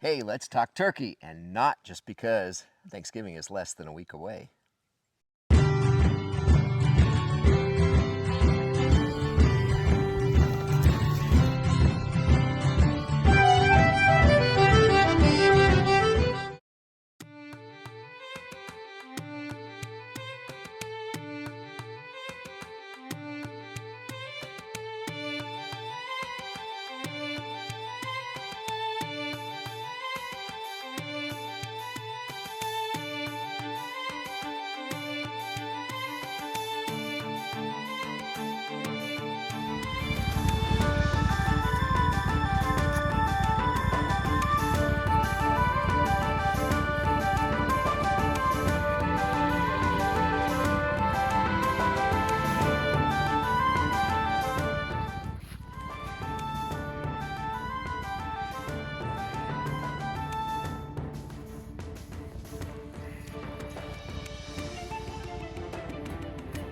Hey, let's talk turkey, and not just because Thanksgiving is less than a week away.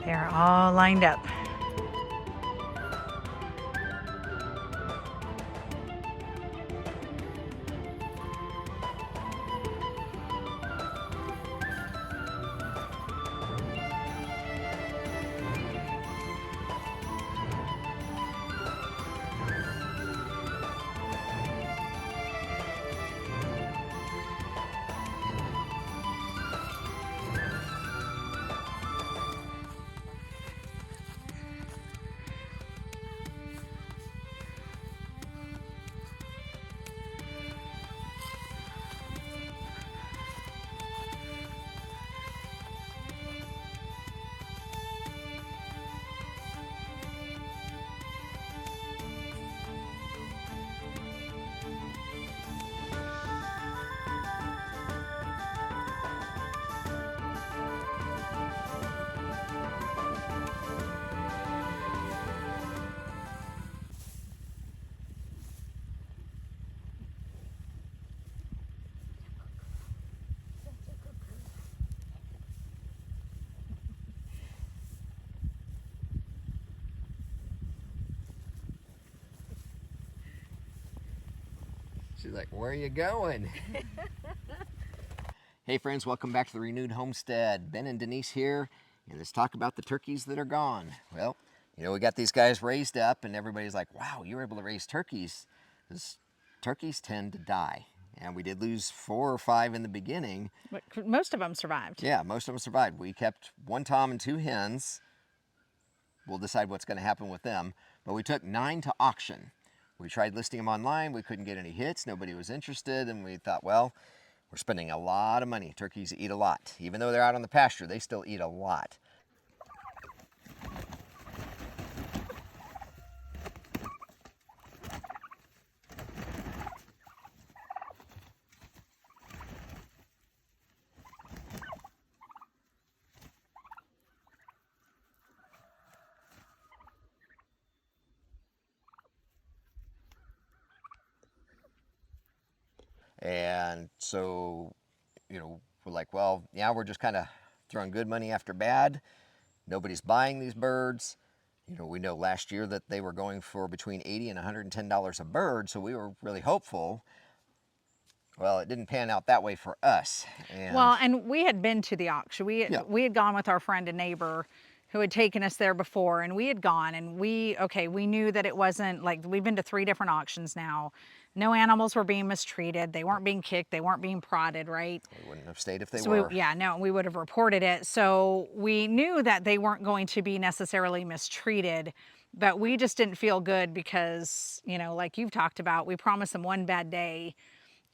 They're all lined up. She's like, where are you going? Hey friends, welcome back to the Renewed Homestead. Ben and Denise here, and let's talk about the turkeys that are gone. Well, we got these guys raised up, and everybody's like, wow, you were able to raise turkeys. Because turkeys tend to die. And we did lose 4 or 5 in the beginning. But most of them survived. Yeah, most of them survived. We kept 1 tom and 2 hens. We'll decide what's going to happen with them. But we took 9 to auction. We tried listing them online. We couldn't get any hits. Nobody was interested. And we thought, well, we're spending a lot of money. Turkeys eat a lot. Even though they're out on the pasture, they still eat a lot. And so, we're like, well, yeah, we're just kind of throwing good money after bad. Nobody's buying these birds. We know last year that they were going for between $80 and $110 a bird, so we were really hopeful. Well, it didn't pan out that way for us. And we had been to the auction. We had gone with our friend and neighbor who had taken us there before, and we had gone, and we knew that it wasn't like, we've been to 3 different auctions now. No animals were being mistreated. They weren't being kicked. They weren't being prodded, right? We wouldn't have stayed if they were. We would have reported it. So we knew that they weren't going to be necessarily mistreated, but we just didn't feel good because, like you've talked about, we promised them one bad day.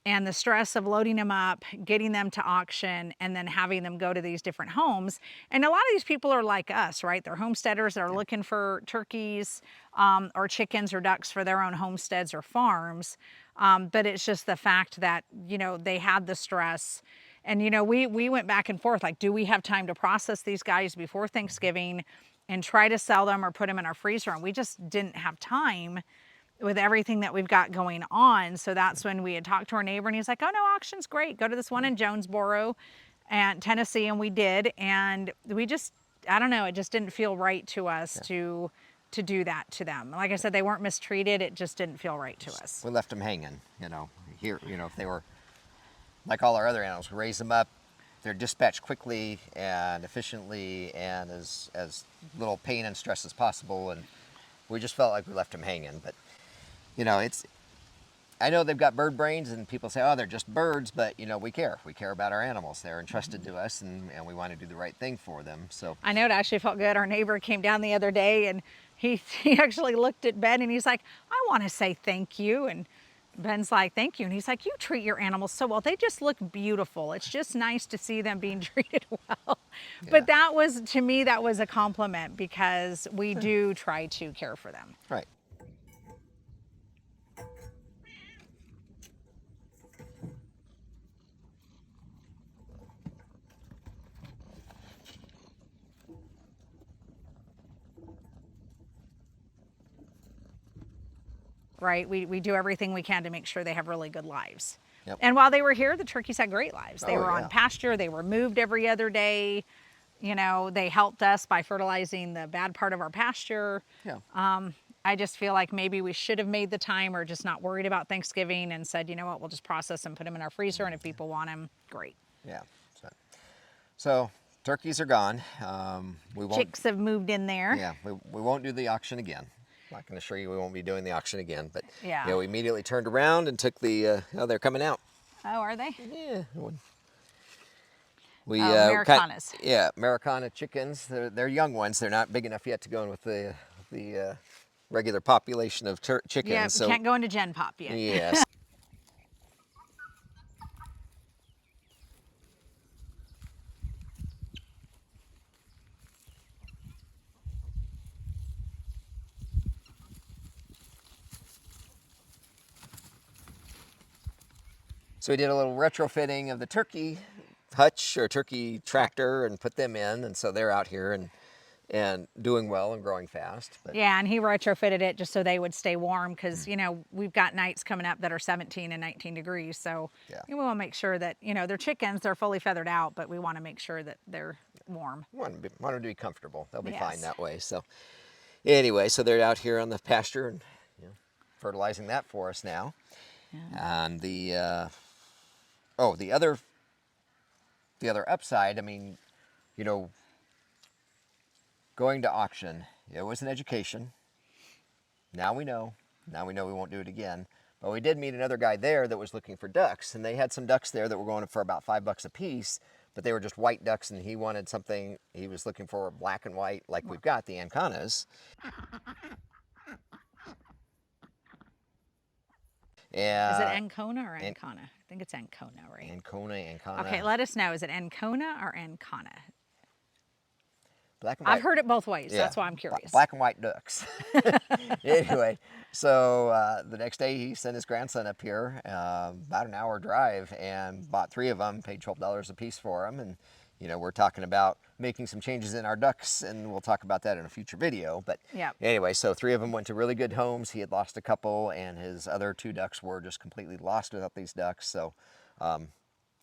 And the stress of loading them up, getting them to auction, and then having them go to these different homes. And a lot of these people are like us, right? They're homesteaders that are looking for turkeys or chickens or ducks for their own homesteads or farms. But it's just the fact that, they had the stress. And, we went back and forth, like, do we have time to process these guys before Thanksgiving and try to sell them or put them in our freezer? And we just didn't have time with everything that we've got going on. So that's when we had talked to our neighbor, and he's like, oh no, auction's great. Go to this one in Jonesboro and Tennessee. And we did. And we just, I don't know, it just didn't feel right to us to do that to them. Like I said, they weren't mistreated. It just didn't feel right to us. We left them hanging, here, you know, if they were like all our other animals, we raise them up, they're dispatched quickly and efficiently and as little pain and stress as possible. And we just felt like we left them hanging. But, you know, I know they've got bird brains and people say, oh, they're just birds, but you know, we care. We care about our animals. They're entrusted to us and we want to do the right thing for them. So I know it actually felt good. Our neighbor came down the other day and he actually looked at Ben and he's like, I want to say thank you. And Ben's like, thank you. And he's like, you treat your animals so well. They just look beautiful. It's just nice to see them being treated well. Yeah. But that was, to me, that was a compliment because we do try to care for them. right. Right? We do everything we can to make sure they have really good lives. Yep. And while they were here, the turkeys had great lives. They Oh, were on yeah. pasture. They were moved every other day. You know, they helped us by fertilizing the bad part of our pasture. Yeah. I just feel like maybe we should have made the time or just not worried about Thanksgiving and said, you know what, we'll just process them, put them in our freezer, and if people want them, great. Yeah. So turkeys are gone. We won't. Chicks have moved in there. Yeah. We won't do the auction again. I can assure you we won't be doing the auction again. But Yeah. you know, we immediately turned around and took the. Oh, they're coming out. Oh, are they? Yeah. We Americanas. Yeah, Americana chickens. They're young ones. They're not big enough yet to go in with the regular population of chickens. Yeah, so can't go into Gen Pop yet. yes. So we did a little retrofitting of the turkey hutch or turkey tractor and put them in, and so they're out here and doing well and growing fast. But Yeah, and he retrofitted it just so they would stay warm because, you know, we've got nights coming up that are 17 and 19 degrees. So Yeah. we want to make sure that, you know, they're chickens, they're fully feathered out, but we want to make sure that they're warm. want them to be comfortable. They'll be fine Yes. that way. So anyway, so they're out here on the pasture and fertilizing that for us now. And the other upside, I mean, you know, going to auction, it was an education. Now we know we won't do it again. But we did meet another guy there that was looking for ducks, and they had some ducks there that were going for about $5 a piece, but they were just white ducks, and he wanted something, he was looking for black and white like we've got, the Ancanas. Is it Ancona or Ancona? I think it's Ancona, right? Ancona. Okay, let us know. Is it Ancona or Ancona? Black and white. I've heard it both ways. Yeah, That's why I'm curious. Black and white ducks. Anyway, so the next day he sent his grandson up here, about an hour drive, and bought 3 of them, paid $12 a piece for them. And, you know, we're talking about making some changes in our ducks, and we'll talk about that in a future video. But Yep. anyway, so 3 of them went to really good homes. He had lost a couple, and his other 2 ducks were just completely lost without these ducks. So I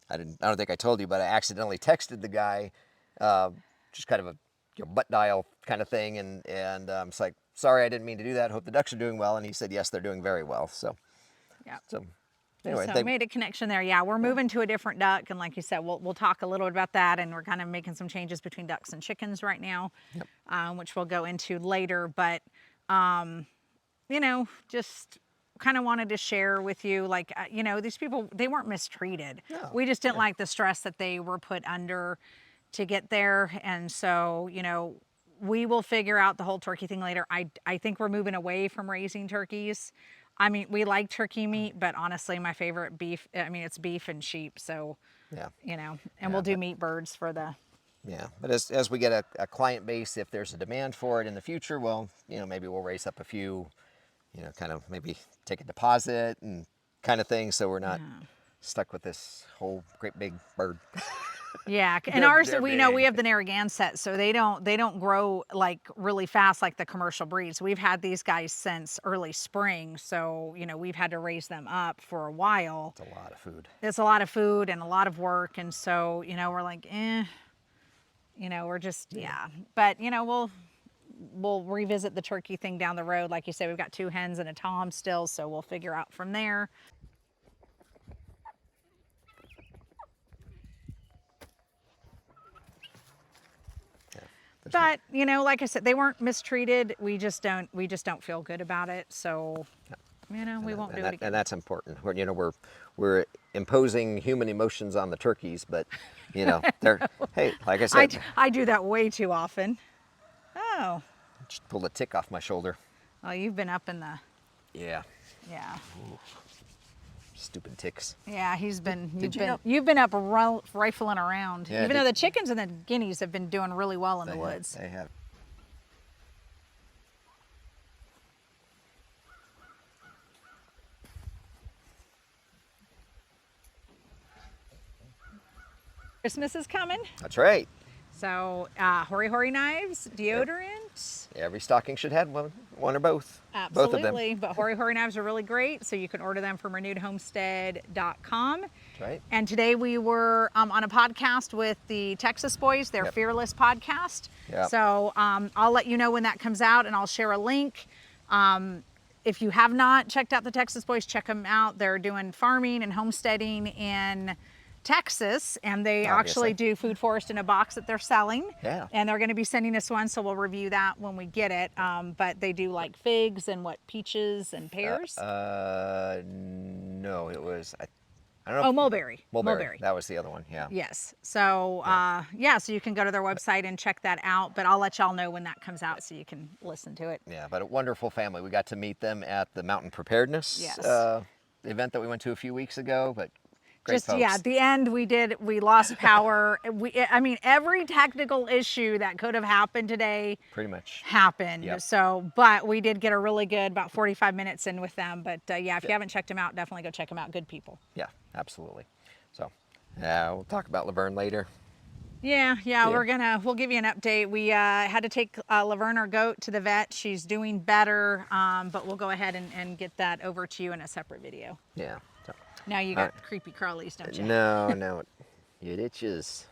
don't think I told you, but I accidentally texted the guy, just kind of a butt dial kind of thing, and it's like, sorry, I didn't mean to do that. Hope the ducks are doing well. And he said, yes, they're doing very well. So, Yeah. so anyway, So made a connection there. Yeah, we're moving to a different duck, and like you said, we'll talk a little bit about that. And we're kind of making some changes between ducks and chickens right now, which we'll go into later. But you know, just kind of wanted to share with you, like, you know, these people, they weren't mistreated. No, We just didn't like the stress that they were put under to get there. And so, you know, we will figure out the whole turkey thing later. I think we're moving away from raising turkeys. I mean, we like turkey meat, but honestly, my favorite beef, I mean, it's beef and sheep. So, yeah. you know, and we'll do meat birds for the. Yeah, but as we get a client base, if there's a demand for it in the future, well, you know, maybe we'll raise up a few, you know, kind of maybe take a deposit and kind of thing, so we're not stuck with this whole great big bird. Yeah, and ours, we know we have the Narragansett, so they don't grow like really fast like the commercial breeds. We've had these guys since early spring, so you know we've had to raise them up for a while. It's a lot of food. It's a lot of food and a lot of work, and so you know we're like, you know, we're just But you know we'll revisit the turkey thing down the road. Like you said, we've got 2 hens and a tom still, so we'll figure out from there. But you know, like I said, they weren't mistreated. We just don't feel good about it. So, you know, we won't do it again. And that's important. You know, we're imposing human emotions on the turkeys, but you know, they're hey, like I said, I do that way too often. Oh, just pulled a tick off my shoulder. well, you've been up in the Yeah, yeah. stupid ticks. Yeah, you you've been up rifling around. Yeah, Even though the chickens and the guineas have been doing really well in the They woods. They have. Christmas is coming, That's right. so Hori Hori knives, deodorant. Every stocking should have one or both. Absolutely, Both of them. but Hori Hori knives are really great, so you can order them from renewedhomestead.com. That's right. And today we were on a podcast with the Texas Boys, their Yep. Fearless podcast. Yep. So I'll let you know when that comes out, and I'll share a link. If you have not checked out the Texas Boys, check them out. They're doing farming and homesteading in Texas, and they Obviously. actually do food forest in a box that they're selling. Yeah. And they're going to be sending us one, so we'll review that when we get it. But they do like figs and peaches and pears. No, it was I don't know. Oh, mulberry. Mulberry. That was the other one. Yeah. Yes. So, so you can go to their website and check that out, but I'll let y'all know when that comes out so you can listen to it. Yeah, but a wonderful family. We got to meet them at the Mountain Preparedness Yes. event that we went to a few weeks ago, but great folks. Yeah, at the end we lost power. I mean, every technical issue that could have happened today Pretty much. happened. Yep. So, but we did get a really good, about 45 minutes in with them. But yeah, if you haven't checked them out, definitely go check them out. Good people. Yeah, absolutely. So, we'll talk about Laverne later. Yeah, we'll give you an update. We had to take Laverne, our goat, to the vet. She's doing better, but we'll go ahead and get that over to you in a separate video. Yeah. So, Now you got creepy crawlies, don't you? no, it itches.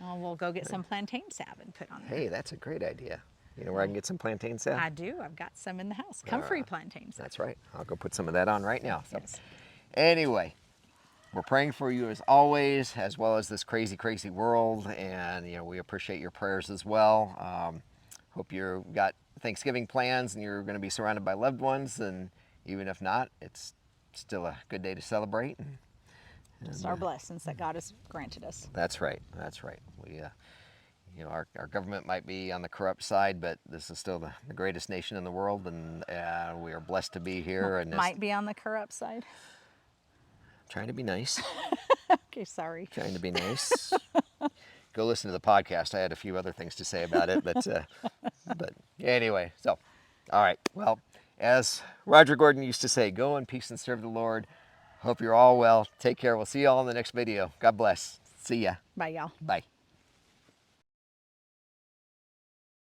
Well, we'll go get some plantain salve and put on there. Hey, that's a great idea. You know where I can get some plantain salve? I do. I've got some in the house. Comfrey plantain salve. That's right. I'll go put some of that on right now. So, Yes. anyway, we're praying for you as always, as well as this crazy, crazy world, and you know we appreciate your prayers as well. Hope you've got Thanksgiving plans and you're going to be surrounded by loved ones, and even if not, it's still a good day to celebrate. Just our blessings that God has granted us. That's right. That's right. We, you know, our government might be on the corrupt side, but this is still the greatest nation in the world, and we are blessed to be here. And Might be on the corrupt side. trying to be nice. Okay, sorry. Trying to be nice. Go listen to the podcast. I had a few other things to say about it, but anyway. So, all right. Well, as Roger Gordon used to say, go in peace and serve the Lord. Hope you're all well. Take care. We'll see you all in the next video. God bless. See ya. Bye, y'all. Bye.